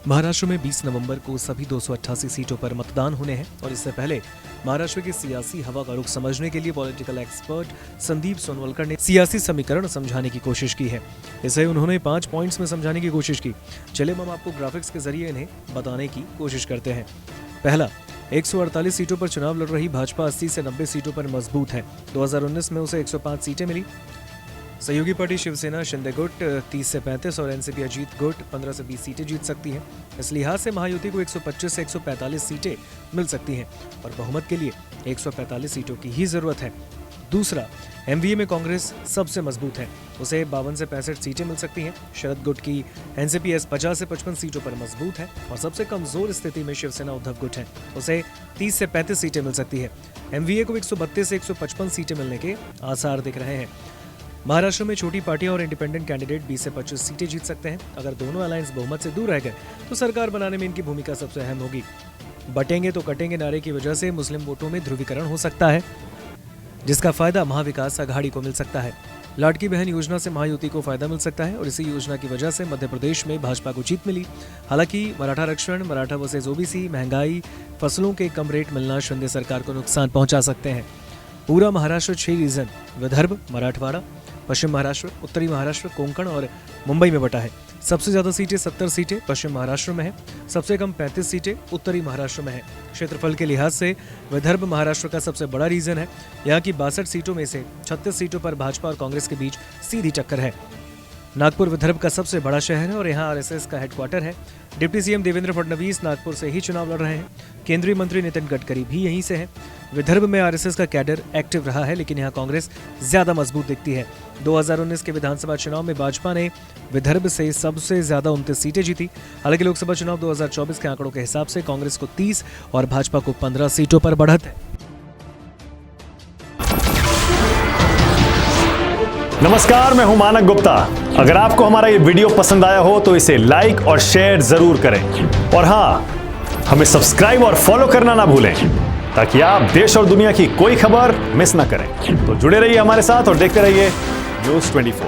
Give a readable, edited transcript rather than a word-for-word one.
महाराष्ट्र में 20 नवंबर को सभी 288 सीटों पर मतदान होने हैं और इससे पहले महाराष्ट्र की सियासी हवा का रुख समझने के लिए पॉलिटिकल एक्सपर्ट संदीप सोनवलकर ने सियासी समीकरण समझाने की कोशिश की है। इसे उन्होंने 5 पॉइंट्स में समझाने की कोशिश की। चलिए हम आपको ग्राफिक्स के जरिए इन्हें बताने की कोशिश करते हैं। पहला, 148 सीटों पर चुनाव लड़ रही भाजपा 80 से 90 सीटों पर मजबूत है। 2019 में उसे 105 सीटें मिली। सहयोगी पार्टी शिवसेना शिंदे गुट 30 से 35 और एनसीपी अजीत गुट 15 से 20 सीटें जीत सकती हैं। इस लिहाज से महायुति को 125 से 145 सीटें मिल सकती हैं और बहुमत के लिए 145 सीटों की ही जरूरत है। दूसरा, एमवीए में कांग्रेस सबसे मजबूत है, उसे 52 से 65 सीटें मिल सकती हैं। शरद गुट की एनसीपीएस 50 से 55 सीटों पर मजबूत है और सबसे कमजोर स्थिति में शिवसेना उद्धव गुट है, उसे 30 से 35 सीटें मिल सकती है। एमवीए को 132 से 155 सीटें मिलने के आसार दिख रहे हैं। महाराष्ट्र में छोटी पार्टियां और इंडिपेंडेंट कैंडिडेट 20 से 25 सीटें जीत सकते हैं। अगर दोनों अलायंस बहुमत से दूर रह गए तो सरकार बनाने में इनकी भूमिका सबसे अहम होगी। बटेंगे तो कटेंगे नारे की वजह से मुस्लिम वोटों में ध्रुवीकरण हो सकता है, जिसका फायदा महाविकास अघाड़ी को मिल सकता है। लाडकी बहन योजना से महायुति को फायदा मिल सकता है और इसी योजना की वजह से मध्य प्रदेश में भाजपा को जीत मिली। हालांकि मराठा आरक्षण, मराठा वर्सेस ओबीसी, महंगाई, फसलों के कम रेट मिलना शिंदे सरकार को नुकसान पहुंचा सकते हैं। पूरा महाराष्ट्र 6 रीजन विदर्भ, मराठवाड़ा, पश्चिम महाराष्ट्र, उत्तरी महाराष्ट्र, कोंकण और मुंबई में बटा है। सबसे ज्यादा सीटें 70 सीटें पश्चिम महाराष्ट्र में है, सबसे कम 35 सीटें उत्तरी महाराष्ट्र में है। क्षेत्रफल के लिहाज से विदर्भ महाराष्ट्र का सबसे बड़ा रीजन है। यहाँ की 62 सीटों में से 36 सीटों पर भाजपा और कांग्रेस के बीच सीधी टक्कर है। नागपुर विदर्भ का सबसे बड़ा शहर है और यहाँ आरएसएस का हेडक्वार्टर है। डिप्टी सीएम देवेंद्र फडणवीस नागपुर से ही चुनाव लड़ रहे हैं। केंद्रीय मंत्री नितिन गडकरी भी यहीं से हैं। विदर्भ में आरएसएस का कैडर एक्टिव रहा है, लेकिन यहाँ कांग्रेस ज्यादा मजबूत दिखती है। 2019 के विधानसभा चुनाव में भाजपा ने विदर्भ से सबसे ज्यादा 29 सीटें जीती। हालांकि लोकसभा चुनाव 2024 के आंकड़ों के हिसाब से कांग्रेस को 30 और भाजपा को 15 सीटों पर बढ़त है। नमस्कार, मैं हूं मानक गुप्ता। अगर आपको हमारा ये वीडियो पसंद आया हो तो इसे लाइक और शेयर जरूर करें और हाँ, हमें सब्सक्राइब और फॉलो करना ना भूलें ताकि आप देश और दुनिया की कोई खबर मिस ना करें। तो जुड़े रहिए हमारे साथ और देखते रहिए न्यूज़ 24।